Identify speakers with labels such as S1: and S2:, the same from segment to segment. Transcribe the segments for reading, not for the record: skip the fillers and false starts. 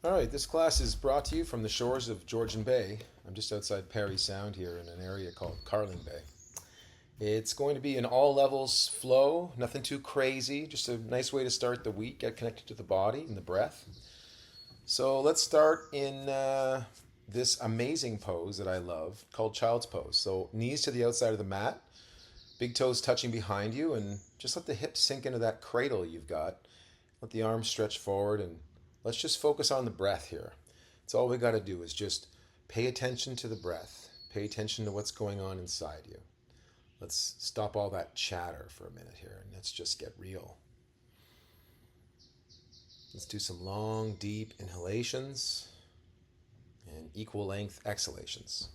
S1: All right, this class is brought to you from the shores of Georgian Bay. I'm just outside Parry Sound here in an area called Carling Bay. It's going to be an all levels flow, nothing too crazy, just a nice way to start the week, get connected to the body and the breath. So let's start in this amazing pose that I love called Child's Pose. So knees to the outside of the mat, big toes touching behind you, and just let the hips sink into that cradle you've got. Let the arms stretch forward, and let's just focus on the breath here. It's all we got to do is just pay attention to the breath. Pay attention to what's going on inside you. Let's stop all that chatter for a minute here and let's just get real. Let's do some long, deep inhalations and equal length exhalations.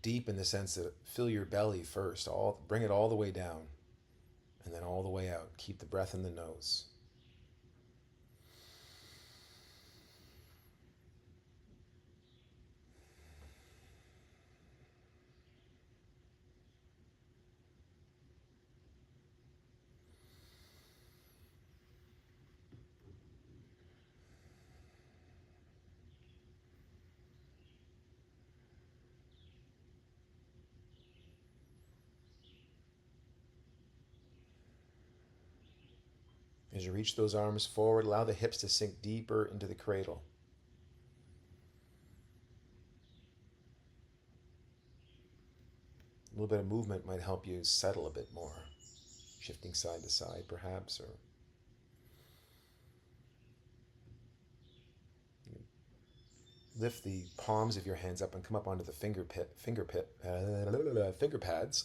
S1: Deep in the sense that fill your belly first, bring it all the way down and then all the way out. Keep the breath in the nose. As you reach those arms forward, allow the hips to sink deeper into the cradle. A little bit of movement might help you settle a bit more. Shifting side to side, perhaps, or lift the palms of your hands up and come up onto the finger pads.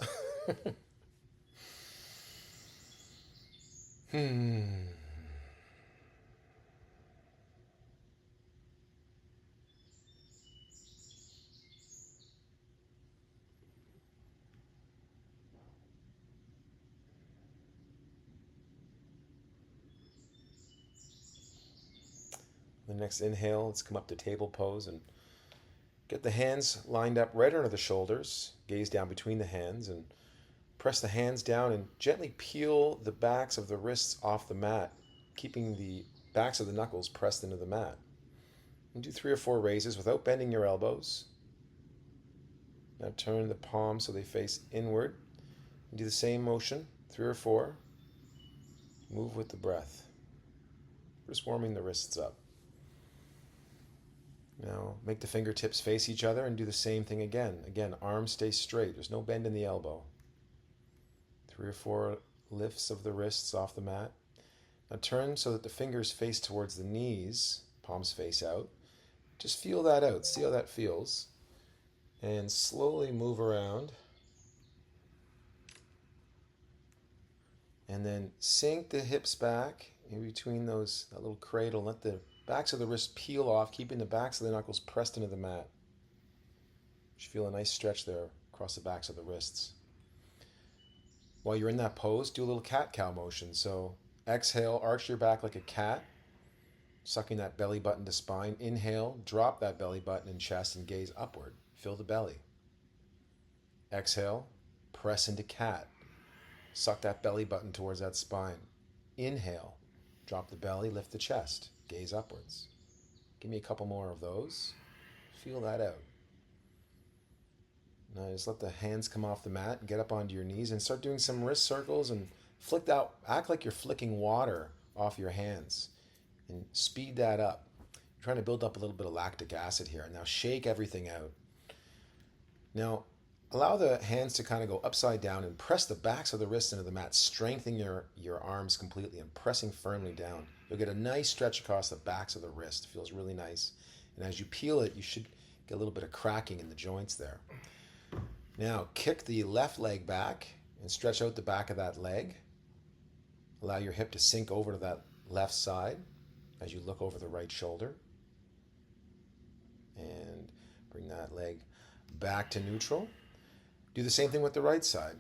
S1: The next inhale, let's come up to table pose and get the hands lined up right under the shoulders. Gaze down between the hands and press the hands down and gently peel the backs of the wrists off the mat, keeping the backs of the knuckles pressed into the mat. And do 3 or 4 raises without bending your elbows. Now turn the palms so they face inward. And do the same motion, 3 or 4. Move with the breath. Just warming the wrists up. Now make the fingertips face each other and do the same thing again. Again, arms stay straight. There's no bend in the elbow. 3 or 4 lifts of the wrists off the mat. Now turn so that the fingers face towards the knees, palms face out. Just feel that out. See how that feels. And slowly move around. And then sink the hips back in between that little cradle. Let the backs of the wrists peel off, keeping the backs of the knuckles pressed into the mat. You feel a nice stretch there across the backs of the wrists. While you're in that pose, do a little cat-cow motion. So exhale, arch your back like a cat, sucking that belly button to spine. Inhale, drop that belly button and chest and gaze upward. Fill the belly. Exhale, press into cat. Suck that belly button towards that spine. Inhale, drop the belly, lift the chest. Gaze upwards. Give me a couple more of those. Feel that out. Now just let the hands come off the mat and get up onto your knees and start doing some wrist circles and flick out. Act like you're flicking water off your hands and speed that up. You're trying to build up a little bit of lactic acid here. Now shake everything out. Now allow the hands to kind of go upside down and press the backs of the wrists into the mat, strengthening your arms completely and pressing firmly down. You'll get a nice stretch across the backs of the wrist. It feels really nice. And as you peel it, you should get a little bit of cracking in the joints there. Now kick the left leg back and stretch out the back of that leg. Allow your hip to sink over to that left side as you look over the right shoulder. And bring that leg back to neutral. Do the same thing with the right side.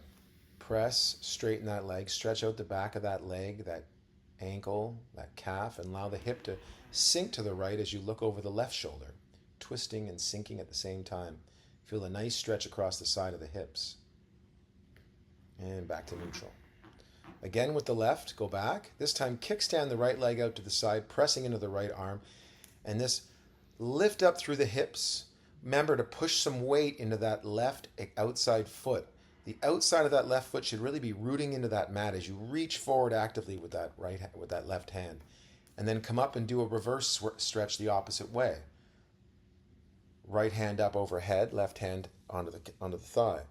S1: Press, straighten that leg, stretch out the back of that leg, that ankle, that calf, and allow the hip to sink to the right as you look over the left shoulder, twisting and sinking at the same time. Feel a nice stretch across the side of the hips. And back to neutral. Again with the left, go back. This time kickstand the right leg out to the side, pressing into the right arm. And this lift up through the hips. Remember to push some weight into that left outside foot. The outside of that left foot should really be rooting into that mat as you reach forward actively with that left hand. And then come up and do a reverse stretch the opposite way. Right hand up overhead, left hand onto the thigh.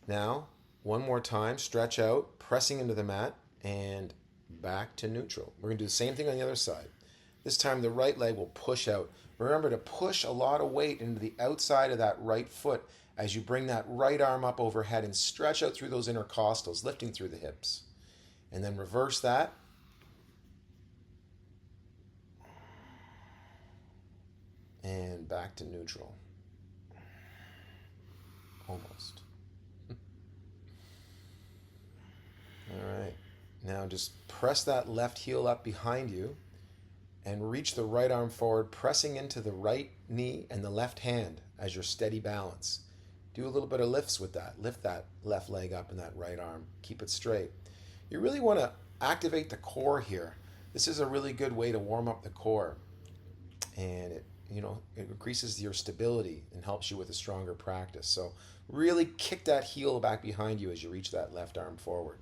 S1: Now, one more time, stretch out, pressing into the mat, and back to neutral. We're going to do the same thing on the other side. This time the right leg will push out. Remember to push a lot of weight into the outside of that right foot as you bring that right arm up overhead and stretch out through those intercostals, lifting through the hips. And then reverse that. And back to neutral. Almost. All right. Now just press that left heel up behind you and reach the right arm forward, pressing into the right knee and the left hand as your steady balance. Do a little bit of lifts with that. Lift that left leg up and that right arm. Keep it straight. You really want to activate the core here. This is a really good way to warm up the core. And it increases your stability and helps you with a stronger practice. So really kick that heel back behind you as you reach that left arm forward.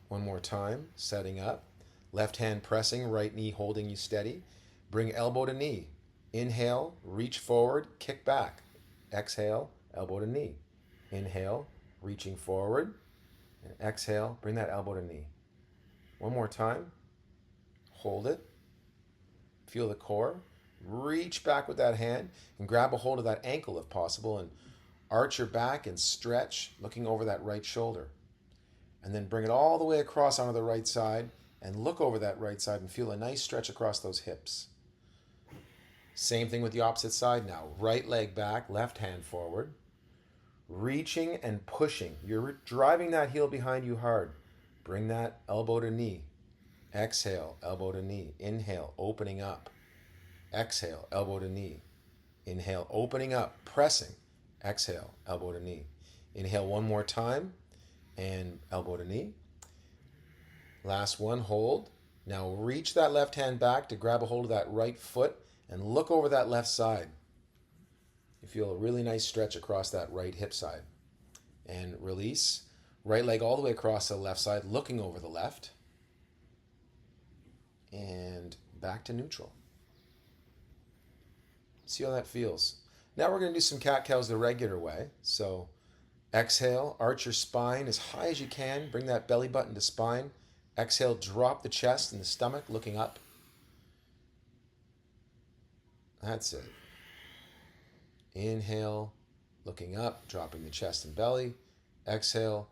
S1: One more time, setting up. Left hand pressing, right knee holding you steady. Bring elbow to knee. Inhale, reach forward, kick back. Exhale, elbow to knee. Inhale, reaching forward. And exhale, bring that elbow to knee. One more time. Hold it. Feel the core. Reach back with that hand and grab a hold of that ankle if possible and arch your back and stretch, looking over that right shoulder. And then bring it all the way across onto the right side and look over that right side and feel a nice stretch across those hips. Same thing with the opposite side now. Right leg back, left hand forward. Reaching and pushing. You're driving that heel behind you hard. Bring that elbow to knee. Exhale, elbow to knee. Inhale, opening up. Exhale, elbow to knee. Inhale, opening up, pressing. Exhale, elbow to knee. Inhale one more time and elbow to knee. Last one, hold. Now reach that left hand back to grab a hold of that right foot and look over that left side. You feel a really nice stretch across that right hip side. And release. Right leg all the way across the left side, looking over the left. And back to neutral. See how that feels. Now we're going to do some cat-cows the regular way. So exhale, arch your spine as high as you can. Bring that belly button to spine. Exhale, drop the chest and the stomach, looking up. That's it. Inhale, looking up, dropping the chest and belly. Exhale,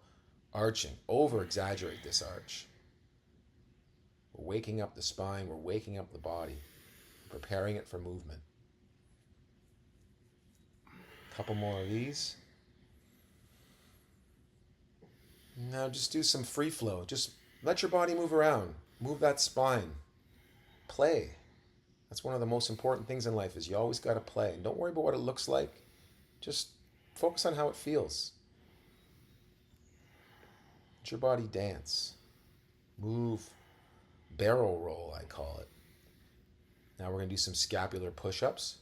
S1: arching. Over-exaggerate this arch. We're waking up the spine. We're waking up the body. Preparing it for movement. A couple more of these. Now just do some free flow. Just let your body move around. Move that spine. Play. That's one of the most important things in life is you always got to play. And don't worry about what it looks like. Just focus on how it feels. Let your body dance. Move. Barrel roll, I call it. Now we're going to do some scapular push-ups.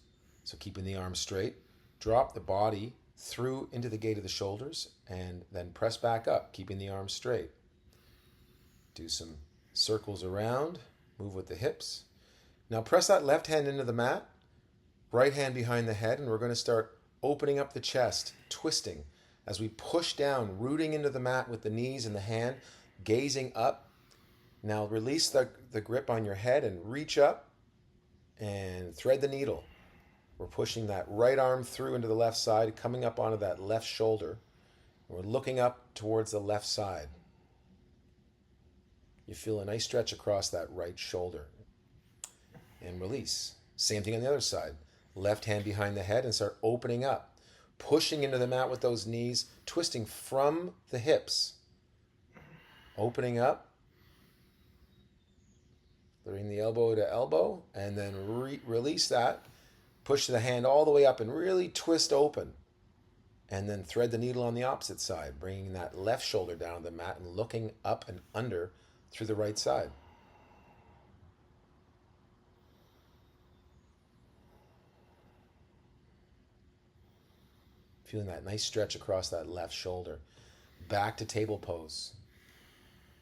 S1: So keeping the arms straight. Drop the body through into the gate of the shoulders and then press back up, keeping the arms straight. Do some circles around. Move with the hips. Now press that left hand into the mat, right hand behind the head, and we're going to start opening up the chest, twisting as we push down, rooting into the mat with the knees and the hand, gazing up. Now release the grip on your head and reach up and thread the needle. We're pushing that right arm through into the left side, coming up onto that left shoulder. We're looking up towards the left side. You feel a nice stretch across that right shoulder. And release. Same thing on the other side. Left hand behind the head and start opening up. Pushing into the mat with those knees, twisting from the hips. Opening up. Bring the elbow to elbow and then release that. Push the hand all the way up and really twist open. And then thread the needle on the opposite side, bringing that left shoulder down to the mat and looking up and under through the right side. Feeling that nice stretch across that left shoulder. Back to table pose.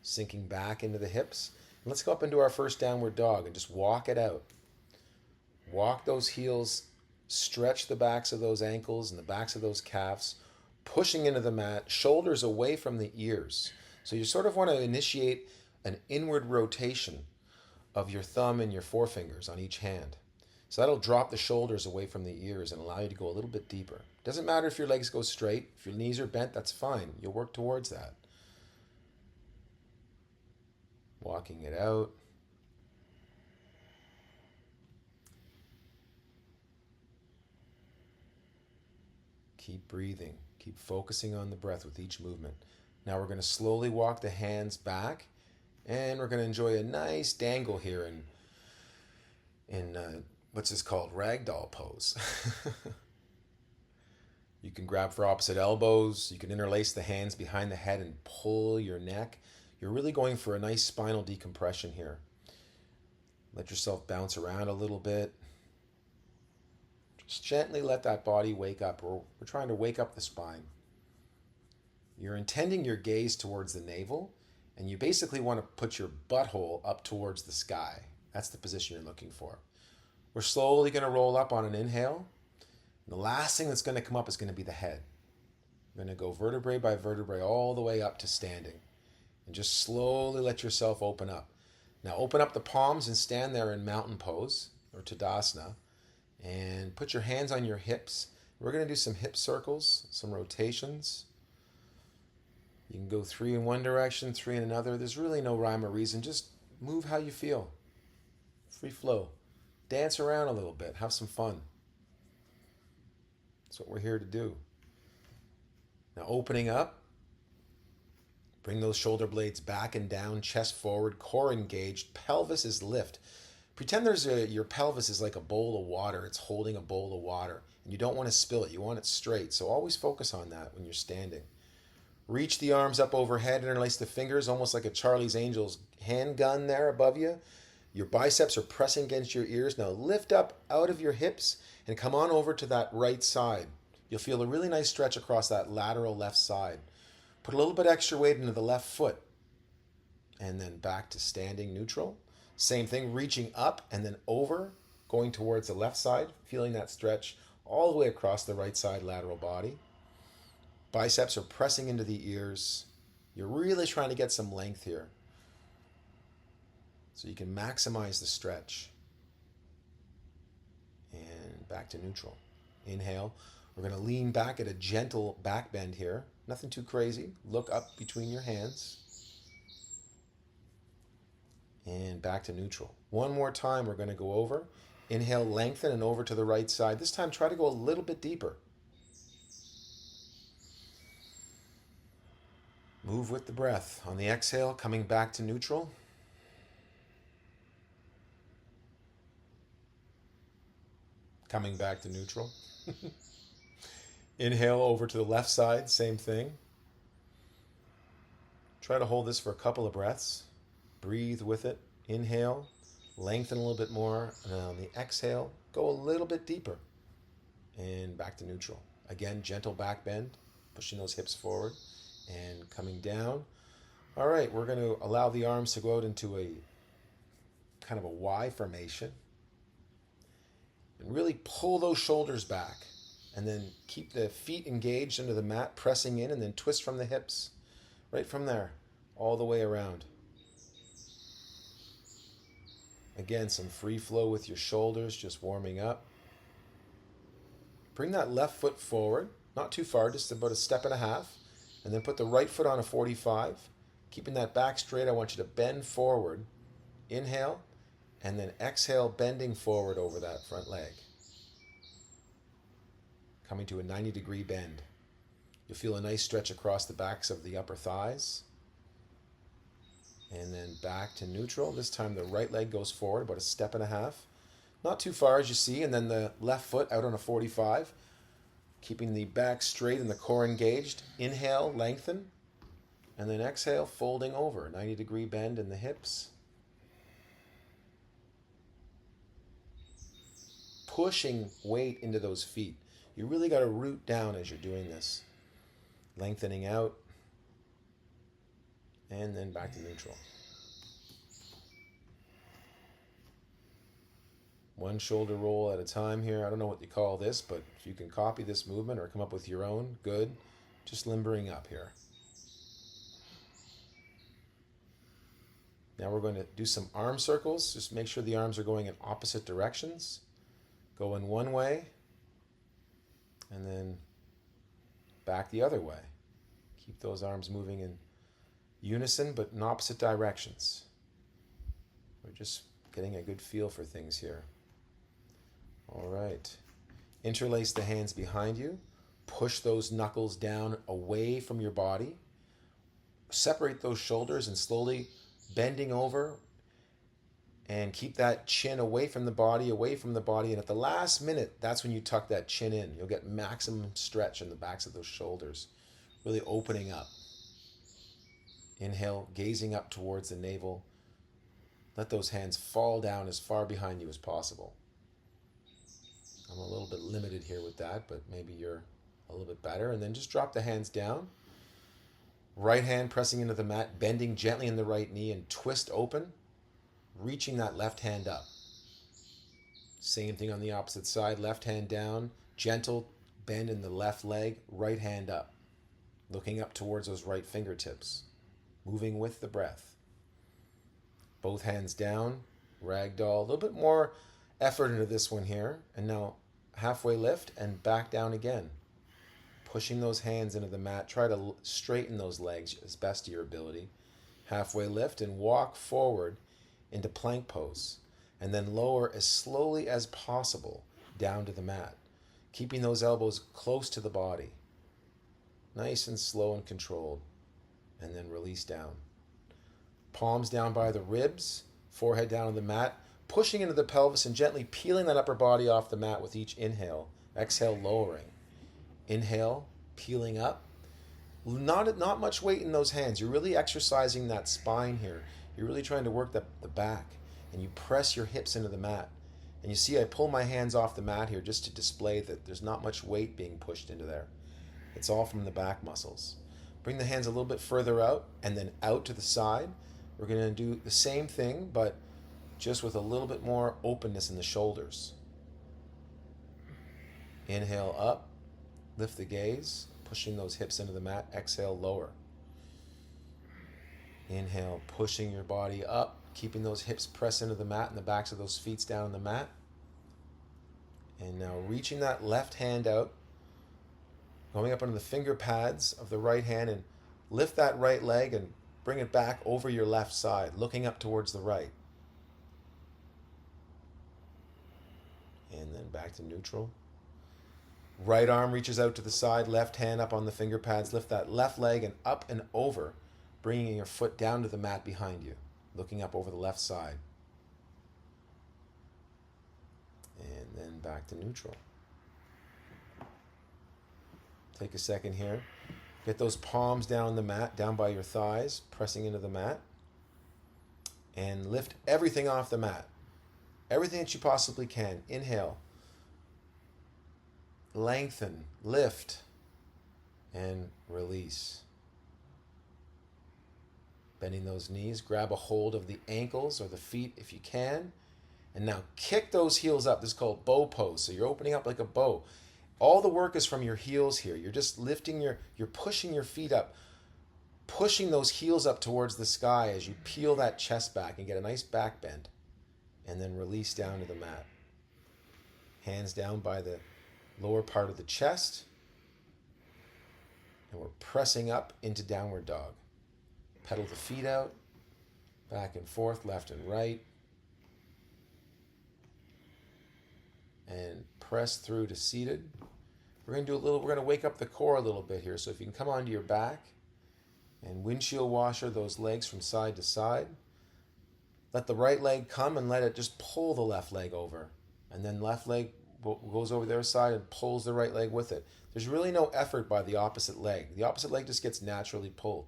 S1: Sinking back into the hips. And let's go up into our first downward dog and just walk it out. Walk those heels, stretch the backs of those ankles and the backs of those calves, pushing into the mat, shoulders away from the ears. So you sort of want to initiate an inward rotation of your thumb and your forefingers on each hand. So that'll drop the shoulders away from the ears and allow you to go a little bit deeper. Doesn't matter if your legs go straight. If your knees are bent, that's fine. You'll work towards that. Walking it out. Keep breathing. Keep focusing on the breath with each movement. Now we're going to slowly walk the hands back, and we're going to enjoy a nice dangle here in what's this called? Ragdoll pose. You can grab for opposite elbows. You can interlace the hands behind the head and pull your neck. You're really going for a nice spinal decompression here. Let yourself bounce around a little bit. Just gently let that body wake up. We're trying to wake up the spine. You're intending your gaze towards the navel, and you basically want to put your butthole up towards the sky. That's the position you're looking for. We're slowly going to roll up on an inhale. And the last thing that's going to come up is going to be the head. We're going to go vertebrae by vertebrae all the way up to standing. And just slowly let yourself open up. Now open up the palms and stand there in mountain pose or Tadasana. And put your hands on your hips. We're going to do some hip circles, some rotations. You can go 3 in one direction, 3 in another. There's really no rhyme or reason. Just move how you feel. Free flow. Dance around a little bit. Have some fun. That's what we're here to do. Now opening up. Bring those shoulder blades back and down, chest forward, core engaged, pelvis is lift. Pretend your pelvis is like a bowl of water. It's holding a bowl of water. And you don't want to spill it. You want it straight. So always focus on that when you're standing. Reach the arms up overhead, interlace the fingers, almost like a Charlie's Angels handgun there above you. Your biceps are pressing against your ears. Now lift up out of your hips and come on over to that right side. You'll feel a really nice stretch across that lateral left side. Put a little bit extra weight into the left foot. And then back to standing neutral. Same thing, reaching up and then over, going towards the left side, feeling that stretch all the way across the right side lateral body. Biceps are pressing into the ears. You're really trying to get some length here. So you can maximize the stretch. And back to neutral. Inhale. We're going to lean back at a gentle back bend here. Nothing too crazy. Look up between your hands. And back to neutral. One more time, we're going to go over. Inhale, lengthen and over to the right side. This time, try to go a little bit deeper. Move with the breath. On the exhale, coming back to neutral. Coming back to neutral. Inhale over to the left side, same thing. Try to hold this for a couple of breaths. Breathe with it. Inhale, lengthen a little bit more. And on the exhale, go a little bit deeper. And back to neutral. Again, gentle back bend, pushing those hips forward and coming down. All right, we're going to allow the arms to go out into a kind of a Y formation. And really pull those shoulders back. And then keep the feet engaged under the mat, pressing in, and then twist from the hips. Right from there, all the way around. Again, some free flow with your shoulders, just warming up. Bring that left foot forward, not too far, just about a step and a half. And then put the right foot on a 45. Keeping that back straight, I want you to bend forward. Inhale, and then exhale, bending forward over that front leg. Coming to a 90-degree bend. You'll feel a nice stretch across the backs of the upper thighs. And then back to neutral. This time the right leg goes forward about a step and a half. Not too far as you see. And then the left foot out on a 45. Keeping the back straight and the core engaged. Inhale, lengthen. And then exhale, folding over. 90-degree bend in the hips. Pushing weight into those feet. You really got to root down as you're doing this. Lengthening out. And then back to neutral. One shoulder roll at a time here. I don't know what you call this, but if you can copy this movement or come up with your own, good. Just limbering up here. Now we're going to do some arm circles. Just make sure the arms are going in opposite directions. Go in one way, and then back the other way. Keep those arms moving in unison, but in opposite directions. We're just getting a good feel for things here. All right. Interlace the hands behind you. Push those knuckles down away from your body. Separate those shoulders and slowly bending over. And keep that chin away from the body, And at the last minute, that's when you tuck that chin in. You'll get maximum stretch in the backs of those shoulders. Really opening up. Inhale, gazing up towards the navel. Let those hands fall down as far behind you as possible. I'm a little bit limited here with that, but maybe you're a little bit better. And then just drop the hands down. Right hand pressing into the mat, bending gently in the right knee and twist open. Reaching that left hand up. Same thing on the opposite side. Left hand down. Gentle bend in the left leg. Right hand up. Looking up towards those right fingertips. Moving with the breath. Both hands down. Ragdoll. A little bit more effort into this one here. And now halfway lift and back down again. Pushing those hands into the mat. Try to straighten those legs as best to your ability. Halfway lift and walk forward into plank pose, and then lower as slowly as possible down to the mat, keeping those elbows close to the body, nice and slow and controlled, and then release down. Palms down by the ribs, forehead down on the mat, pushing into the pelvis and gently peeling that upper body off the mat with each inhale. Exhale, lowering. Inhale, peeling up. Not much weight in those hands. You're really exercising that spine here. You're really trying to work the back, and you press your hips into the mat. And you see I pull my hands off the mat here just to display that there's not much weight being pushed into there. It's all from the back muscles. Bring the hands a little bit further out and then out to the side. We're going to do the same thing, but just with a little bit more openness in the shoulders. Inhale up, lift the gaze, pushing those hips into the mat. Exhale, lower. Inhale, pushing your body up, keeping those hips pressed into the mat and the backs of those feet down on the mat. And now reaching that left hand out, going up under the finger pads of the right hand, and lift that right leg and bring it back over your left side, looking up towards the right. And then back to neutral. Right arm reaches out to the side, left hand up on the finger pads, lift that left leg and up and over, bringing your foot down to the mat behind you, looking up over the left side. And then back to neutral. Take a second here. Get those palms down the mat, down by your thighs, pressing into the mat. And lift everything off the mat. Everything that you possibly can. Inhale. Lengthen, lift, and release. Bending those knees, grab a hold of the ankles or the feet if you can. And now kick those heels up. This is called bow pose. So you're opening up like a bow. All the work is from your heels here. You're just lifting you're pushing your feet up, pushing those heels up towards the sky as you peel that chest back and get a nice back bend. And then release down to the mat. Hands down by the lower part of the chest. And we're pressing up into downward dog. Pedal the feet out, back and forth, left and right. And press through to seated. We're going to wake up the core a little bit here. So if you can come onto your back and windshield washer those legs from side to side. Let the right leg come and let it just pull the left leg over. And then left leg goes over their side and pulls the right leg with it. There's really no effort by the opposite leg. The opposite leg just gets naturally pulled.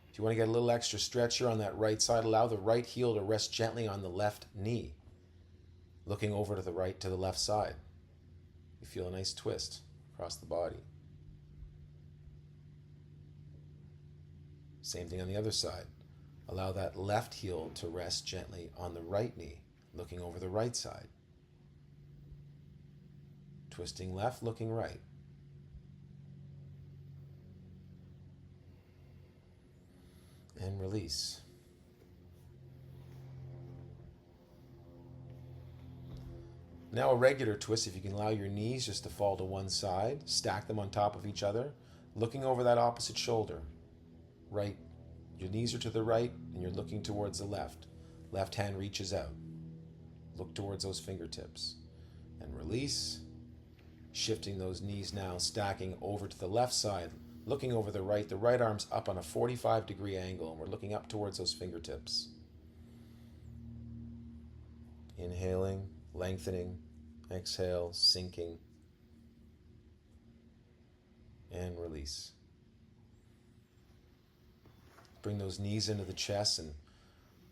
S1: If you want to get a little extra stretch here on that right side, allow the right heel to rest gently on the left knee, looking over to the left side. You feel a nice twist across the body. Same thing on the other side. Allow that left heel to rest gently on the right knee, looking over the right side. Twisting left, looking right. And release. Now a regular twist, if you can allow your knees just to fall to one side, stack them on top of each other, looking over that opposite shoulder. Right, your knees are to the right and you're looking towards the left. Left hand reaches out. Look towards those fingertips. And release. Shifting those knees now, stacking over to the left side, looking over the right arm's up on a 45-degree angle, and we're looking up towards those fingertips. Inhaling, lengthening, exhale, sinking, and release. Bring those knees into the chest and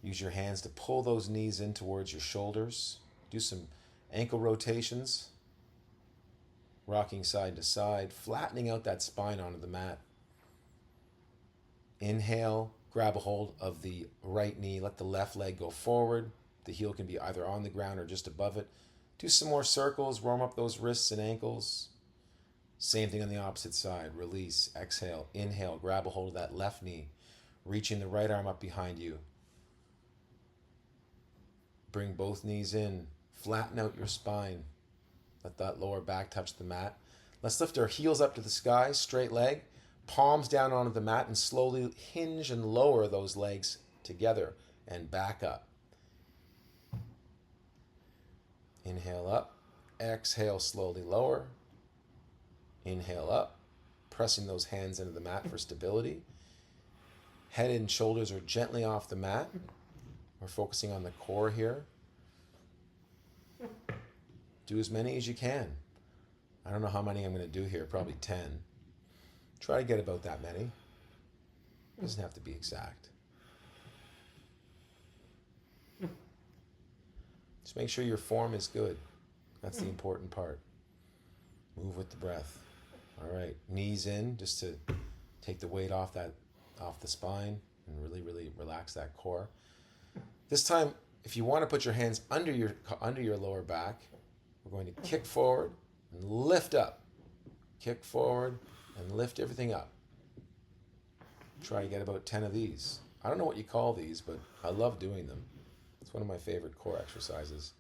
S1: use your hands to pull those knees in towards your shoulders. Do some ankle rotations. Rocking side to side, flattening out that spine onto the mat. Inhale, grab a hold of the right knee, let the left leg go forward. The heel can be either on the ground or just above it. Do some more circles, warm up those wrists and ankles. Same thing on the opposite side. Release, exhale, inhale, grab a hold of that left knee, reaching the right arm up behind you. Bring both knees in, flatten out your spine. Let that lower back touch the mat. Let's lift our heels up to the sky, straight leg, palms down onto the mat, and slowly hinge and lower those legs together and back up. Inhale up, exhale, slowly lower. Inhale up, pressing those hands into the mat for stability. Head and shoulders are gently off the mat. We're focusing on the core here. Do as many as you can. I don't know how many I'm going to do here, probably 10. Try to get about that many. It doesn't have to be exact. Just make sure your form is good. That's the important part. Move with the breath. All right, knees in just to take the weight off the spine and really, really relax that core. This time, if you want to put your hands under your lower back, we're going to kick forward and lift up. Kick forward and lift everything up. Try to get about 10 of these. I don't know what you call these, but I love doing them. It's one of my favorite core exercises.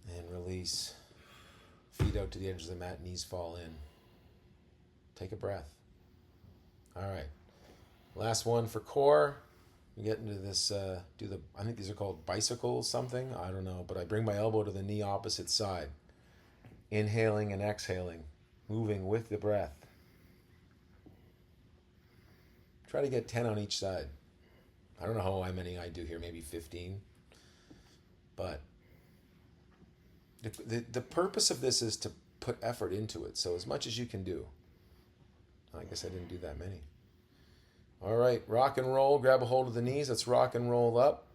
S1: And release. Feet out to the edge of the mat, knees fall in. Take a breath. All right. Last one for core. We get into this, I think these are called bicycles something. I don't know, but I bring my elbow to the knee opposite side. Inhaling and exhaling, moving with the breath. Try to get 10 on each side. I don't know how many I do here, maybe 15. But the purpose of this is to put effort into it. So as much as you can do. I guess I didn't do that many. All right, rock and roll. Grab a hold of the knees. Let's rock and roll up.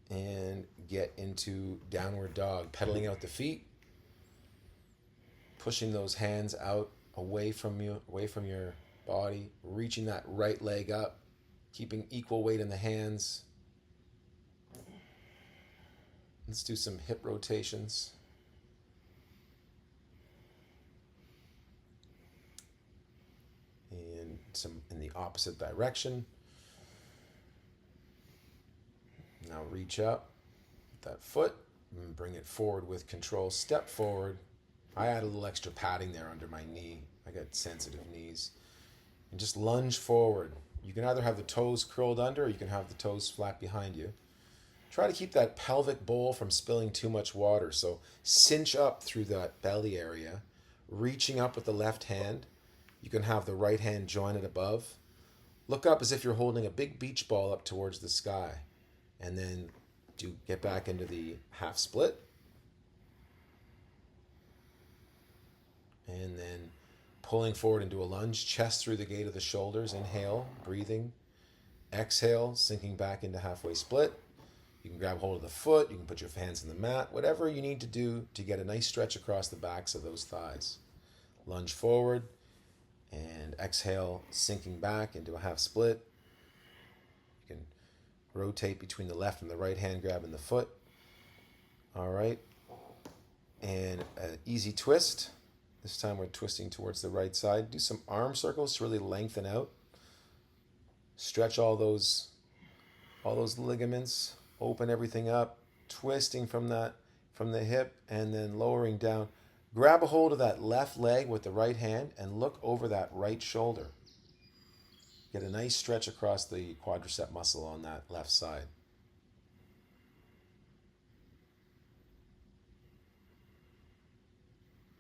S1: And get into downward dog. Pedaling out the feet. Pushing those hands out away from you, away from your body. Reaching that right leg up. Keeping equal weight in the hands. Let's do some hip rotations. And some in the opposite direction. Now reach up with that foot and bring it forward with control. Step forward. I add a little extra padding there under my knee. I got sensitive knees. And just lunge forward. You can either have the toes curled under or you can have the toes flat behind you. Try to keep that pelvic bowl from spilling too much water. So cinch up through that belly area, reaching up with the left hand. You can have the right hand jointed above. Look up as if you're holding a big beach ball up towards the sky. And then get back into the half split. And then pulling forward into a lunge, chest through the gate of the shoulders. Inhale, breathing. Exhale, sinking back into halfway split. You can grab hold of the foot. You can put your hands on the mat. Whatever you need to do to get a nice stretch across the backs of those thighs. Lunge forward. And exhale, sinking back into a half split. You can rotate between the left and the right hand, grabbing the foot. All right. And an easy twist. This time we're twisting towards the right side. Do some arm circles to really lengthen out. Stretch all those ligaments. Open everything up. Twisting from the hip and then lowering down. Grab a hold of that left leg with the right hand and look over that right shoulder. Get a nice stretch across the quadricep muscle on that left side.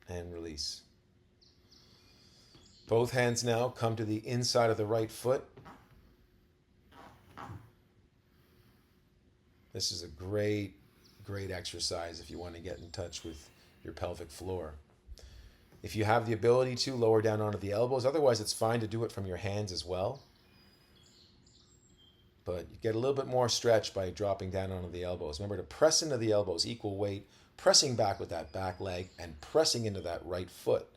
S1: And release. Both hands now come to the inside of the right foot. This is a great exercise if you want to get in touch with your pelvic floor. If you have the ability to, lower down onto the elbows. Otherwise, it's fine to do it from your hands as well. But you get a little bit more stretch by dropping down onto the elbows. Remember to press into the elbows, equal weight, pressing back with that back leg and pressing into that right foot.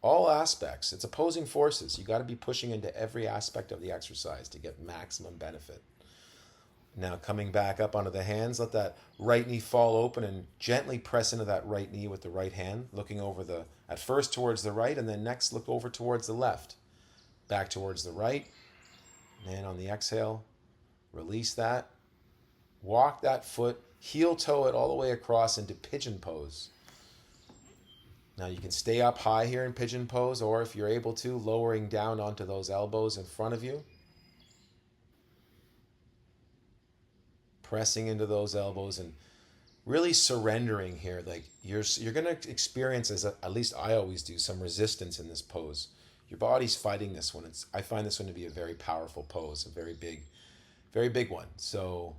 S1: All aspects. It's opposing forces. You got to be pushing into every aspect of the exercise to get maximum benefit. Now coming back up onto the hands, let that right knee fall open and gently press into that right knee with the right hand, looking over at first towards the right and then next look over towards the left. Back towards the right. And on the exhale, release that. Walk that foot, heel toe it all the way across into pigeon pose. Now you can stay up high here in pigeon pose, or if you're able to, lowering down onto those elbows in front of you. Pressing into those elbows and really surrendering here. Like you're going to experience, at least I always do, some resistance in this pose. Your body's fighting this one. I find this one to be a very powerful pose, a very big one. So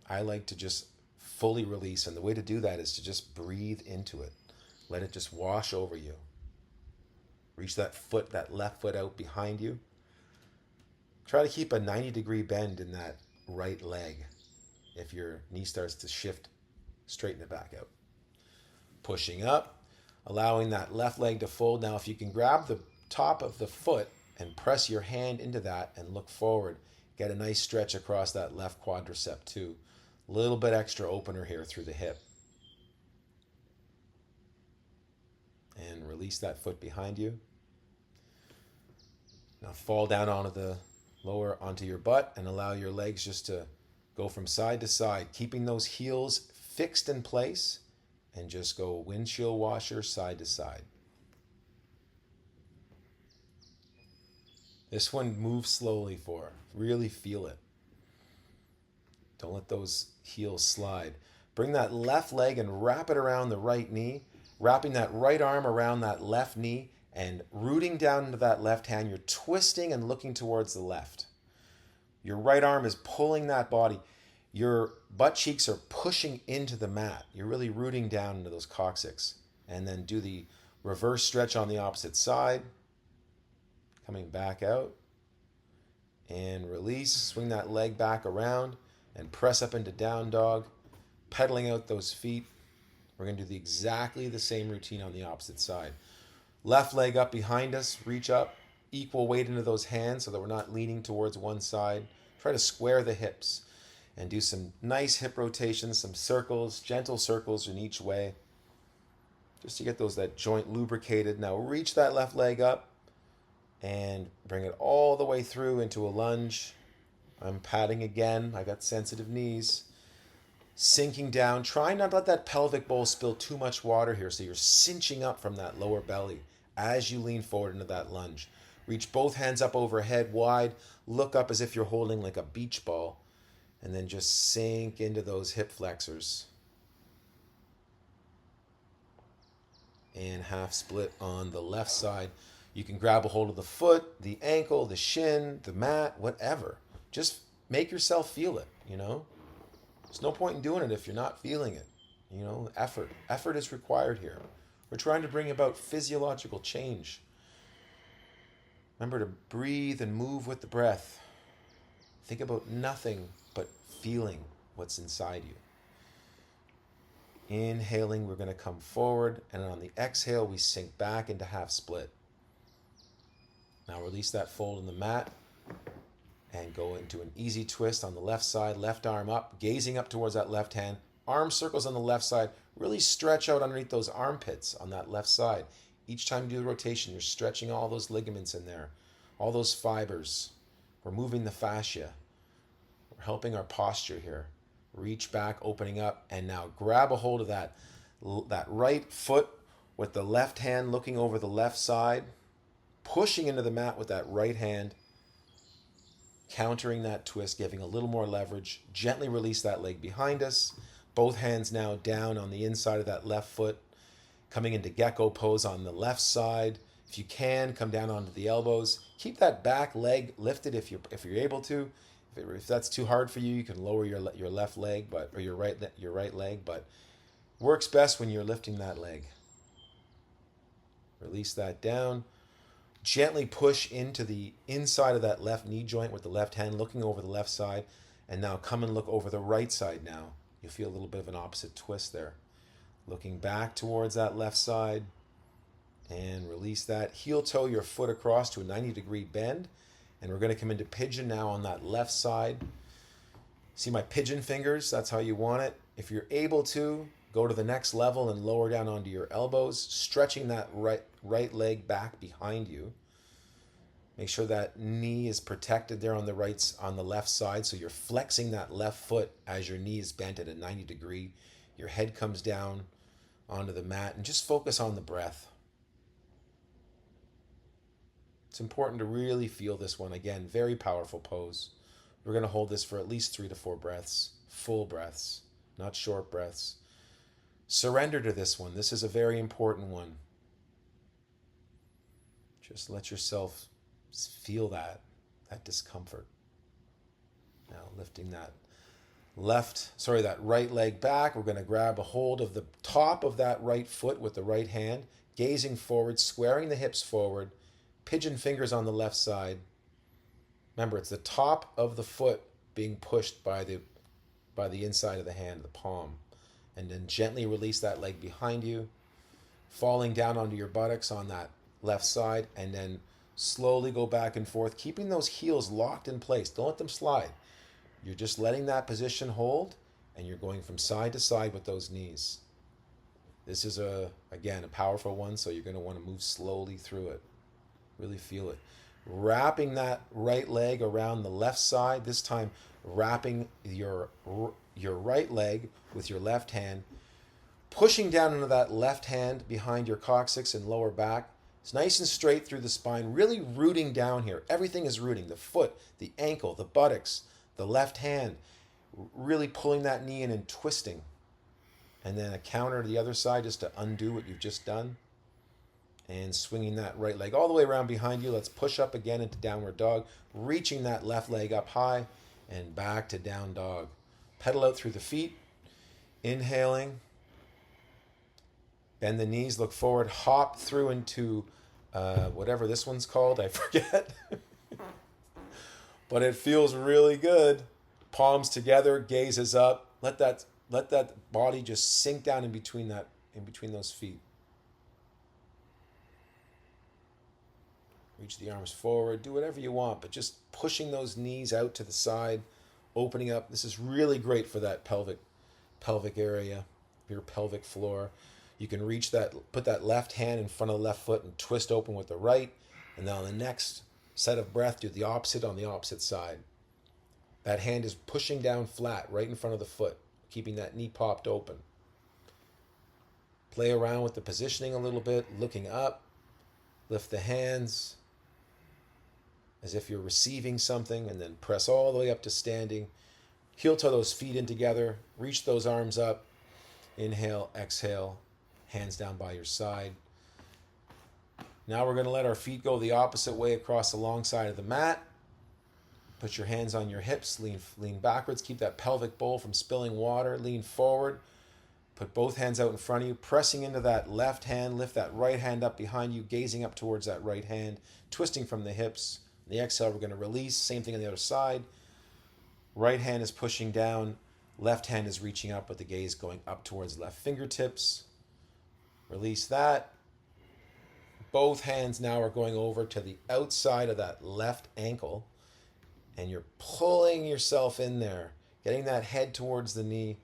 S1: I like to just fully release, and the way to do that is to just breathe into it. Let it just wash over you. Reach that left foot out behind you. Try to keep a 90-degree bend in that right leg. If your knee starts to shift, straighten it back out. Pushing up, allowing that left leg to fold. Now, if you can grab the top of the foot and press your hand into that and look forward, get a nice stretch across that left quadricep too. A little bit extra opener here through the hip. And release that foot behind you. Now fall down onto your butt and allow your legs just to go from side to side, keeping those heels fixed in place, and just go windshield washer side to side. This one moves slowly really feel it. Don't let those heels slide. Bring that left leg and wrap it around the right knee, wrapping that right arm around that left knee and rooting down into that left hand. You're twisting and looking towards the left. Your right arm is pulling that body. Your butt cheeks are pushing into the mat. You're really rooting down into those coccyx. And then do the reverse stretch on the opposite side. Coming back out. And release. Swing that leg back around and press up into down dog. Pedaling out those feet. We're going to do exactly the same routine on the opposite side. Left leg up behind us. Reach up. Equal weight into those hands so that we're not leaning towards one side. Try to square the hips and do some nice hip rotations, some circles, gentle circles in each way, just to get that joint lubricated. Now reach that left leg up and bring it all the way through into a lunge. I'm padding again. I got sensitive knees. Sinking down. Try not to let that pelvic bowl spill too much water here, so you're cinching up from that lower belly as you lean forward into that lunge. Reach both hands up overhead wide. Look up as if you're holding like a beach ball. And then just sink into those hip flexors. And half split on the left side. You can grab a hold of the foot, the ankle, the shin, the mat, whatever. Just make yourself feel it, you know? There's no point in doing it if you're not feeling it. You know, effort. Effort is required here. We're trying to bring about physiological change. Remember to breathe and move with the breath. Think about nothing but feeling what's inside you. Inhaling, we're going to come forward, and on the exhale, we sink back into half split. Now release that fold in the mat and go into an easy twist on the left side, left arm up, gazing up towards that left hand. Arm circles on the left side. Really stretch out underneath those armpits on that left side. Each time you do the rotation, you're stretching all those ligaments in there, all those fibers. We're moving the fascia. We're helping our posture here. Reach back, opening up, and now grab a hold of that right foot with the left hand looking over the left side, pushing into the mat with that right hand, countering that twist, giving a little more leverage. Gently release that leg behind us. Both hands now down on the inside of that left foot, coming into gecko pose on the left side. If you can, come down onto the elbows. Keep that back leg lifted if you're able to. If that's too hard for you, you can lower your left leg, or your right leg, but works best when you're lifting that leg. Release that down. Gently push into the inside of that left knee joint with the left hand, looking over the left side, and now come and look over the right side now. You'll feel a little bit of an opposite twist there. Looking back towards that left side, and release that. Heel toe your foot across to a 90-degree bend. And we're going to come into pigeon now on that left side. See my pigeon fingers? That's how you want it. If you're able to, go to the next level and lower down onto your elbows, stretching that right leg back behind you. Make sure that knee is protected there on the left side, so you're flexing that left foot as your knee is bent at a 90-degree. Your head comes down onto the mat, and just focus on the breath. It's important to really feel this one. Again, very powerful pose. We're going to hold this for at least 3 to 4 breaths, full breaths, not short breaths. Surrender to this one. This is a very important one. Just let yourself feel that discomfort. Now lifting that right leg back. We're going to grab a hold of the top of that right foot with the right hand, gazing forward, squaring the hips forward. Pigeon fingers on the left side. Remember, it's the top of the foot being pushed by the inside of the hand, the palm. And then gently release that leg behind you, falling down onto your buttocks on that left side, and then slowly go back and forth, keeping those heels locked in place. Don't let them slide. You're just letting that position hold, and you're going from side to side with those knees. This is, again, a powerful one, so you're going to want to move slowly through it. Really feel it. Wrapping that right leg around the left side, this time wrapping your right leg with your left hand, pushing down into that left hand behind your coccyx and lower back. It's nice and straight through the spine, really rooting down here. Everything is rooting. The foot, the ankle, the buttocks, the left hand, really pulling that knee in and twisting. And then a counter to the other side just to undo what you've just done. And swinging that right leg all the way around behind you. Let's push up again into downward dog, reaching that left leg up high and back to down dog. Pedal out through the feet, inhaling. Bend the knees, look forward, hop through into whatever this one's called, I forget. But it feels really good. Palms together, gazes up. Let that body just sink down in between those feet. Reach the arms forward, do whatever you want, but just pushing those knees out to the side, opening up. This is really great for that pelvic area, your pelvic floor. You can put that left hand in front of the left foot and twist open with the right. And then on the next set of breath, do the opposite on the opposite side. That hand is pushing down flat right in front of the foot, keeping that knee popped open. Play around with the positioning a little bit, looking up. Lift the hands as if you're receiving something, and then press all the way up to standing. Heel toe those feet in together. Reach those arms up. Inhale, exhale, hands down by your side. Now we're going to let our feet go the opposite way across the long side of the mat. Put your hands on your hips, lean backwards, keep that pelvic bowl from spilling water, lean forward. Put both hands out in front of you, pressing into that left hand, lift that right hand up behind you, gazing up towards that right hand, twisting from the hips. On the exhale, we're going to release, same thing on the other side. Right hand is pushing down, left hand is reaching up with the gaze going up towards left fingertips. Release that. Both hands now are going over to the outside of that left ankle, and you're pulling yourself in there, getting that head towards the knee. You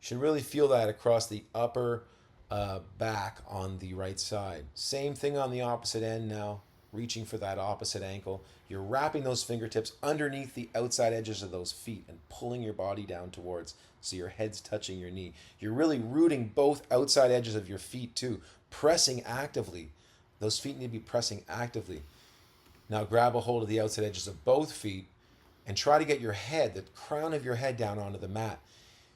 S1: should really feel that across the upper back on the right side. Same thing on the opposite end now, reaching for that opposite ankle. You're wrapping those fingertips underneath the outside edges of those feet and pulling your body down towards, so your head's touching your knee. You're really rooting both outside edges of your feet too, pressing actively. Those feet need to be pressing actively. Now grab a hold of the outside edges of both feet and try to get your head, the crown of your head, down onto the mat.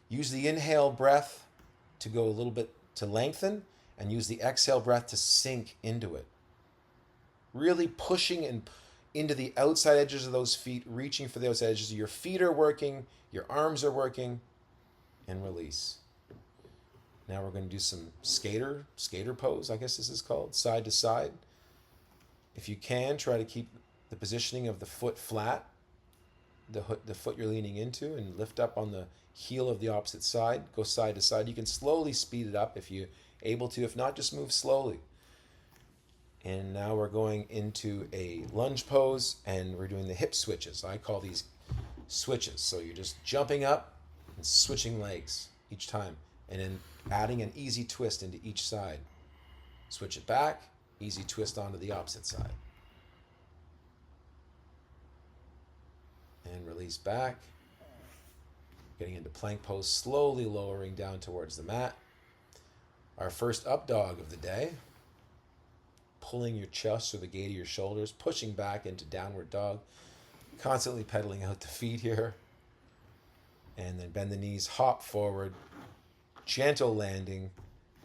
S1: Use the inhale breath to go a little bit to lengthen, and use the exhale breath to sink into it. Really pushing into the outside edges of those feet, reaching for the outside edges. Your feet are working, your arms are working, and release. Now we're going to do some skater pose, I guess this is called, side to side. If you can, try to keep the positioning of the foot flat, the foot you're leaning into, and lift up on the heel of the opposite side. Go side to side. You can slowly speed it up if you're able to. If not, just move slowly. And now we're going into a lunge pose, and we're doing the hip switches. I call these switches. So you're just jumping up and switching legs each time, and then adding an easy twist into each side. Switch it back, easy twist onto the opposite side. And release back. Getting into plank pose, slowly lowering down towards the mat. Our first up dog of the day. Pulling your chest or the gate of your shoulders, pushing back into downward dog. Constantly pedaling out the feet here. And then bend the knees, hop forward. Gentle landing,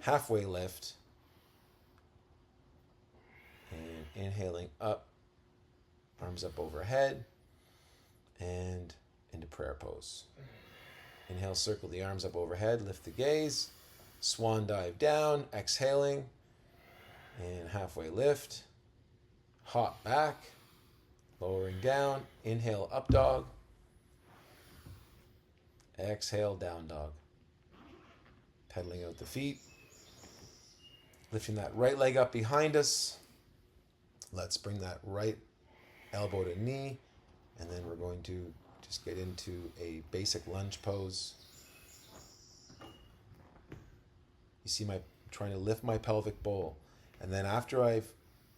S1: halfway lift. And inhaling up, arms up overhead, and into prayer pose. Inhale, circle the arms up overhead, lift the gaze, swan dive down, exhaling, and halfway lift, hop back, lowering down, inhale, up dog, exhale, down dog. Pedaling out the feet, lifting that right leg up behind us. Let's bring that right elbow to knee, and then we're going to just get into a basic lunge pose. You see my trying to lift my pelvic bowl, and then after I've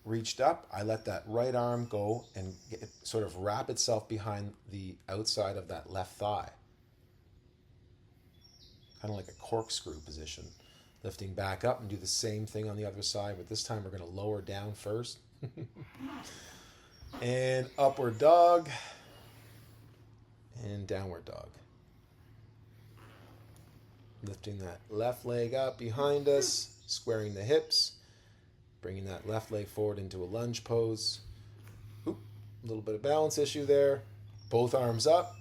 S1: reached up, I let that right arm go and sort of wrap itself behind the outside of that left thigh. Kind of like a corkscrew position. Lifting back up, and do the same thing on the other side, but this time we're going to lower down first. And upward dog. And downward dog. Lifting that left leg up behind us, squaring the hips, bringing that left leg forward into a lunge pose. Oop, a little bit of balance issue there. Both arms up,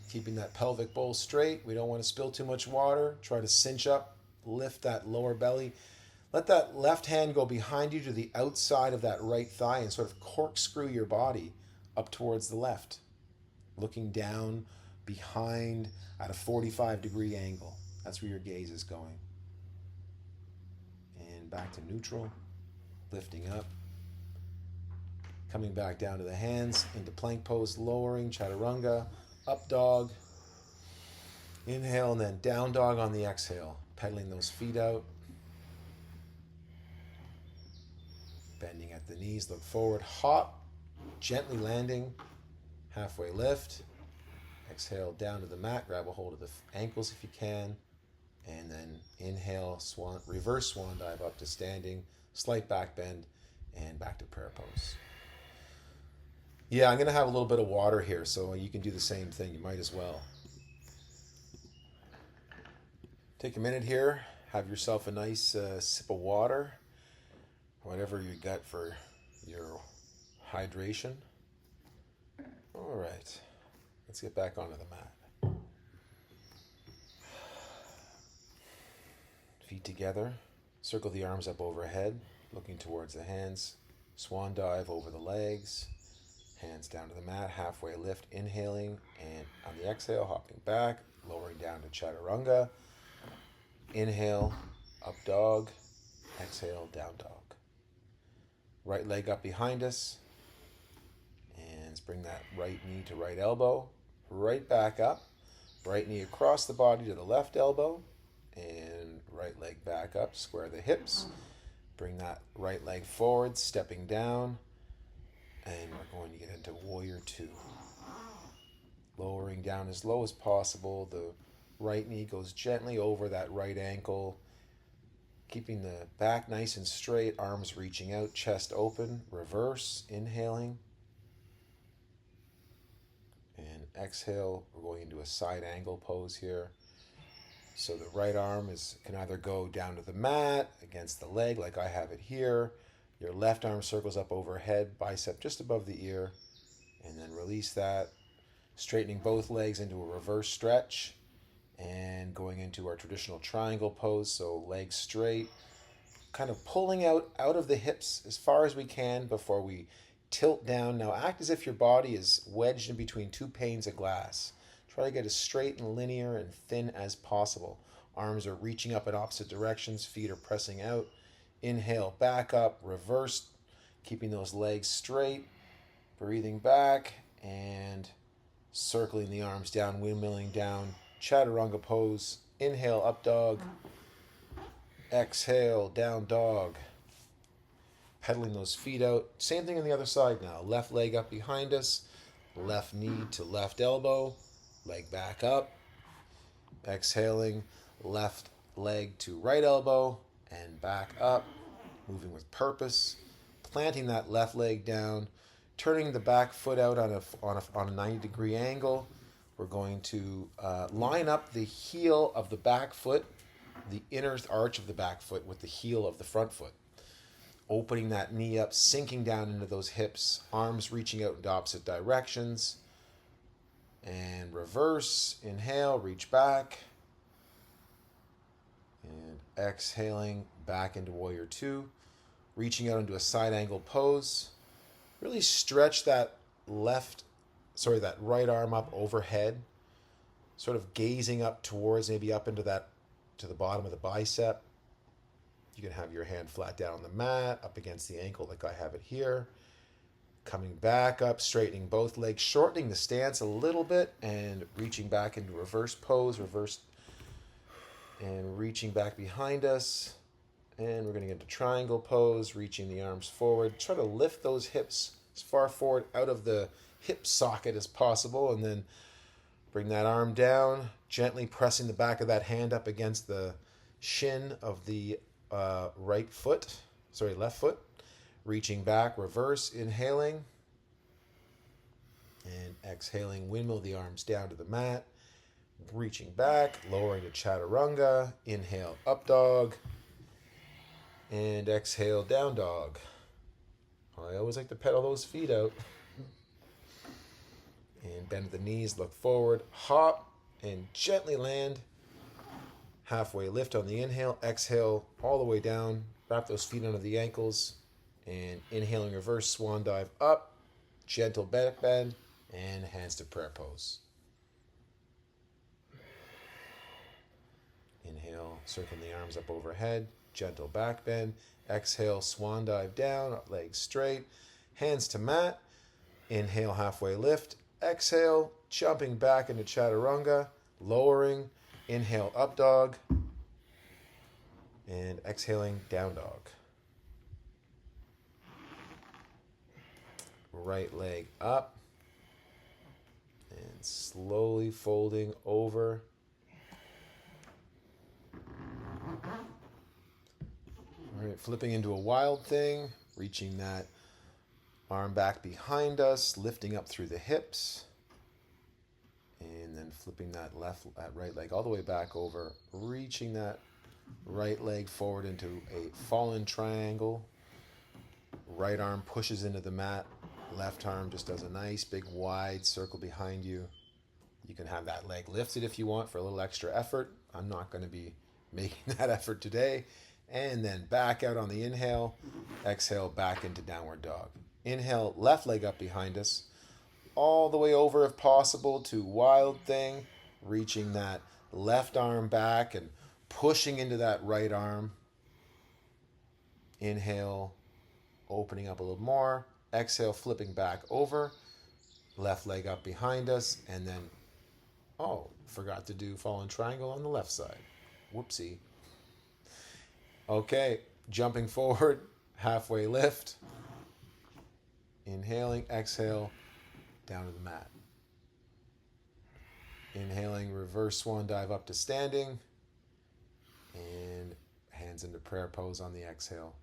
S1: keeping that pelvic bowl straight. We don't want to spill too much water. Try to cinch up, lift that lower belly. Let that left hand go behind you to the outside of that right thigh and sort of corkscrew your body up towards the left, looking down behind at a 45-degree angle. That's where your gaze is going. And back to neutral, lifting up. Coming back down to the hands, into plank pose, lowering, chaturanga, up dog. Inhale, and then down dog on the exhale. Pedaling those feet out. Bending at the knees, look forward, hop, gently landing, halfway lift. Exhale down to the mat, grab a hold of the ankles if you can. And then inhale, swan, reverse swan dive up to standing, slight back bend, and back to prayer pose. Yeah, I'm going to have a little bit of water here, so you can do the same thing. You might as well. Take a minute here, have yourself a nice sip of water, whatever you got for your hydration. All right, let's get back onto the mat. Feet together, circle the arms up overhead, looking towards the hands. Swan dive over the legs, hands down to the mat, halfway lift, inhaling, and on the exhale, hopping back, lowering down to chaturanga. Inhale, up dog, exhale, down dog. Right leg up behind us, and let's bring that right knee to right elbow, right back up, right knee across the body to the left elbow, and right leg back up, square the hips, bring that right leg forward, stepping down, and we're going to get into warrior two. Lowering down as low as possible, the right knee goes gently over that right ankle, keeping the back nice and straight, arms reaching out, chest open, reverse, inhaling, and exhale. We're going into a side angle pose here. So the right arm can either go down to the mat, against the leg like I have it here. Your left arm circles up overhead, bicep just above the ear, and then release that, straightening both legs into a reverse stretch, and going into our traditional triangle pose. So legs straight, kind of pulling out of the hips as far as we can before we tilt down. Now act as if your body is wedged in between two panes of glass. Try to get as straight and linear and thin as possible. Arms are reaching up in opposite directions, feet are pressing out. Inhale, back up, reverse, keeping those legs straight, breathing back, and circling the arms down, windmilling down. Chaturanga pose. Inhale, up dog. Exhale, down dog. Pedaling those feet out. Same thing on the other side now. Left leg up behind us. Left knee to left elbow. Leg back up. Exhaling, left leg to right elbow and back up. Moving with purpose. Planting that left leg down. Turning the back foot out on a 90-degree angle. We're going to line up the heel of the back foot, the inner arch of the back foot, with the heel of the front foot. Opening that knee up, sinking down into those hips, arms reaching out in opposite directions. And reverse, inhale, reach back. And exhaling, back into warrior two. Reaching out into a side angle pose. Really stretch that right arm up overhead, sort of gazing up towards, maybe up into to the bottom of the bicep. You can have your hand flat down on the mat, up against the ankle like I have it here. Coming back up, straightening both legs, shortening the stance a little bit, and reaching back into reverse pose, and reaching back behind us. And we're going to get into triangle pose, reaching the arms forward. Try to lift those hips as far forward out of the hip socket as possible, and then bring that arm down, gently pressing the back of that hand up against the shin of the left foot. Reaching back, reverse, inhaling, and exhaling, windmill the arms down to the mat. Reaching back, lowering to chaturanga. Inhale, up dog, and exhale, down dog. I always like to pedal those feet out. And bend the knees, look forward, hop, and gently land. Halfway lift on the inhale, exhale all the way down. Wrap those feet under the ankles. And inhaling reverse, swan dive up, gentle back bend, and hands to prayer pose. Inhale, circling the arms up overhead, gentle back bend. Exhale, swan dive down, legs straight, hands to mat. Inhale, halfway lift. Exhale, jumping back into chaturanga, lowering. Inhale, up dog, and exhaling, down dog. Right leg up, and slowly folding over. All right, flipping into a wild thing, reaching that arm back behind us, lifting up through the hips. And then flipping that right leg all the way back over, reaching that right leg forward into a fallen triangle. Right arm pushes into the mat. Left arm just does a nice big wide circle behind you. You can have that leg lifted if you want for a little extra effort. I'm not going to be making that effort today. And then back out on the inhale. Exhale back into downward dog. Inhale, left leg up behind us. All the way over if possible to wild thing. Reaching that left arm back and pushing into that right arm. Inhale, opening up a little more. Exhale, flipping back over. Left leg up behind us. And then, forgot to do fallen triangle on the left side. Whoopsie. Okay, jumping forward, halfway lift. Inhaling, exhale, down to the mat. Inhaling, reverse swan dive up to standing. And hands into prayer pose on the exhale.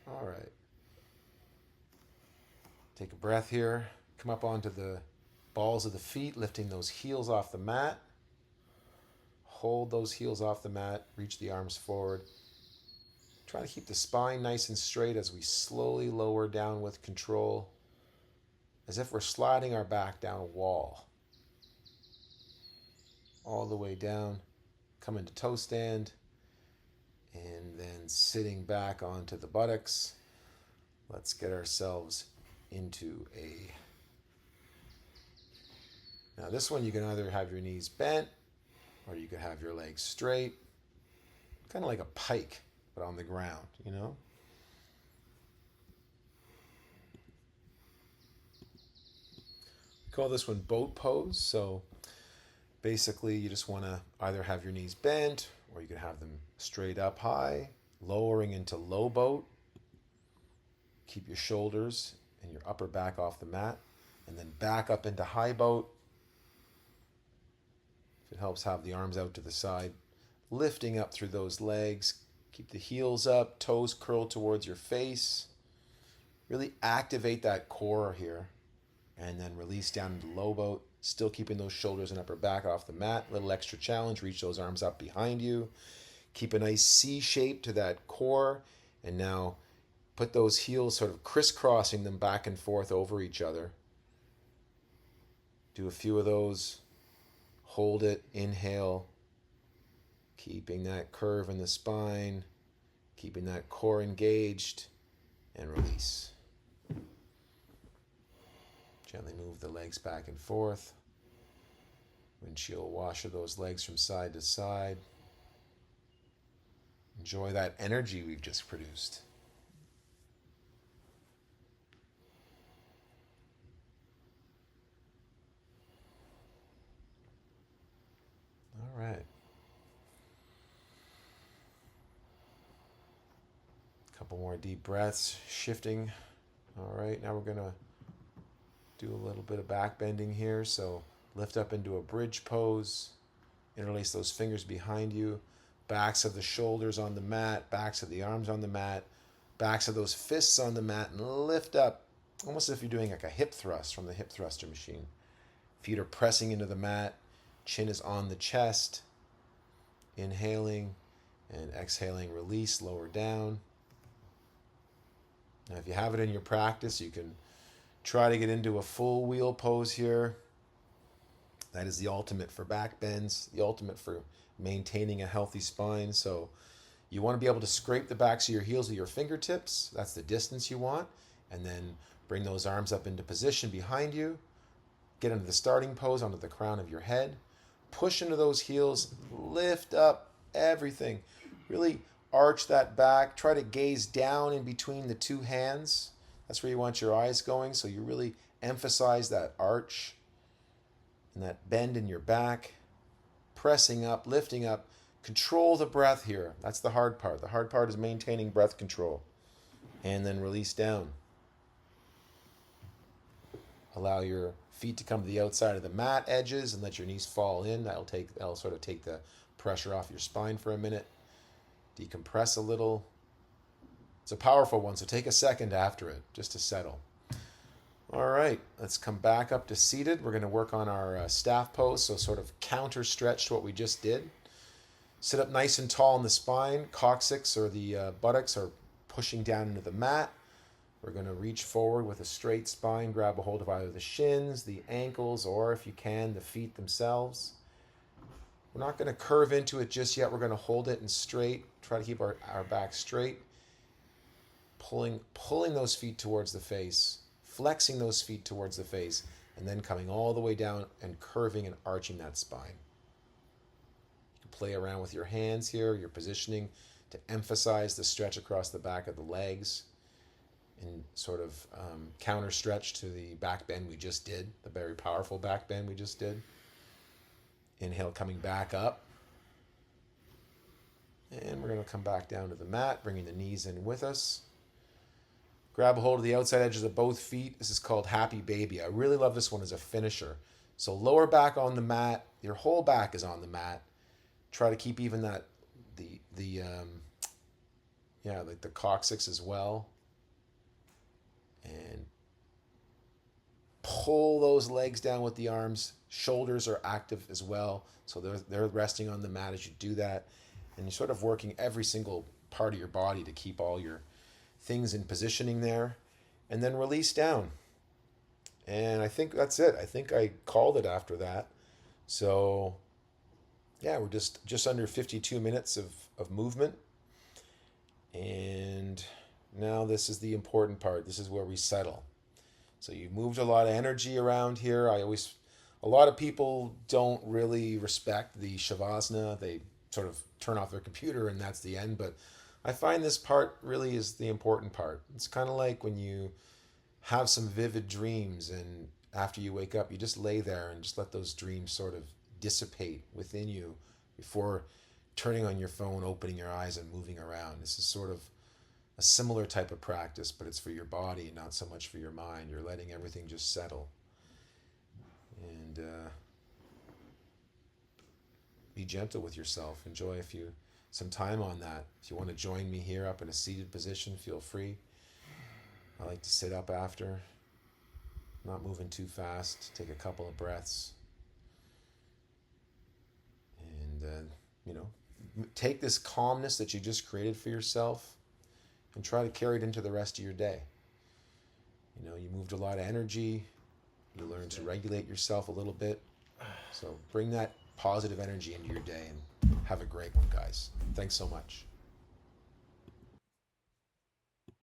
S1: All right. Take a breath here. Come up onto the balls of the feet, lifting those heels off the mat. Hold those heels off the mat. Reach the arms forward. Try to keep the spine nice and straight as we slowly lower down with control, as if we're sliding our back down a wall. All the way down. Come into toe stand. And then sitting back onto the buttocks. Let's get ourselves into a... Now this one you can either have your knees bent or you could have your legs straight. Kind of like a pike, but on the ground, you know? We call this one boat pose. So basically you just want to either have your knees bent or you can have them straight up high, lowering into low boat. Keep your shoulders and your upper back off the mat, and then back up into high boat. If it helps, have the arms out to the side, lifting up through those legs. Keep the heels up, toes curled towards your face. Really activate that core here, and then release down into low boat, still keeping those shoulders and upper back off the mat. A little extra challenge, reach those arms up behind you. Keep a nice C shape to that core, and now put those heels sort of crisscrossing them back and forth over each other. Do a few of those. Hold it, inhale. Keeping that curve in the spine. Keeping that core engaged. And release. Gently move the legs back and forth. Windshield washer those legs from side to side. Enjoy that energy we've just produced. All right. Couple more deep breaths, shifting. All right, now we're going to do a little bit of back bending here. So lift up into a bridge pose. Interlace those fingers behind you. Backs of the shoulders on the mat. Backs of the arms on the mat. Backs of those fists on the mat. And lift up, almost as if you're doing like a hip thrust from the hip thruster machine. Feet are pressing into the mat. Chin is on the chest. Inhaling and exhaling, release, lower down. Now, if you have it in your practice, you can try to get into a full wheel pose here. That is the ultimate for back bends, the ultimate for maintaining a healthy spine. So you want to be able to scrape the backs of your heels with your fingertips. That's the distance you want. And then bring those arms up into position behind you. Get into the starting pose onto the crown of your head. Push into those heels. Lift up everything. Really arch that back. Try to gaze down in between the two hands. That's where you want your eyes going. So you really emphasize that arch and that bend in your back. Pressing up, lifting up. Control the breath here. That's the hard part. The hard part is maintaining breath control. And then release down. Allow your feet to come to the outside of the mat edges and let your knees fall in. That'll sort of take the pressure off your spine for a minute. Decompress a little. It's a powerful one, so take a second after it just to settle. All right, let's come back up to seated. We're going to work on our staff pose, so sort of counter stretch to what we just did. Sit up nice and tall in the spine. Coccyx or the buttocks are pushing down into the mat. We're going to reach forward with a straight spine, grab a hold of either the shins, the ankles, or if you can, the feet themselves. We're not going to curve into it just yet. We're going to hold it and straight. Try to keep our back straight. Pulling those feet towards the face, flexing those feet towards the face, and then coming all the way down and curving and arching that spine. You can play around with your hands here, your positioning to emphasize the stretch across the back of the legs and sort of counter stretch to the back bend we just did, the very powerful back bend we just did. Inhale, coming back up. And we're going to come back down to the mat, bringing the knees in with us. Grab a hold of the outside edges of both feet. This is called Happy Baby. I really love this one as a finisher. So lower back on the mat. Your whole back is on the mat. Try to keep even that like the coccyx as well. And pull those legs down with the arms. Shoulders are active as well. So they're resting on the mat as you do that. And you're sort of working every single part of your body to keep all your things in positioning there, and then release down. And I think that's it. I think I called it after that. So yeah, we're just under 52 minutes of movement. And now this is the important part. This is where we settle. So you moved a lot of energy around here. A lot of people don't really respect the Shavasana. They sort of turn off their computer and that's the end. But I find this part really is the important part. It's kind of like when you have some vivid dreams and after you wake up, you just lay there and just let those dreams sort of dissipate within you before turning on your phone, opening your eyes and moving around. This is sort of a similar type of practice, but it's for your body, not so much for your mind. You're letting everything just settle. And be gentle with yourself. Enjoy some time on that. If you want to join me here up in a seated position, feel free. I like to sit up after, not moving too fast. Take a couple of breaths. And, take this calmness that you just created for yourself and try to carry it into the rest of your day. You moved a lot of energy. You learned to regulate yourself a little bit. So bring that positive energy into your day and have a great one, guys. Thanks so much.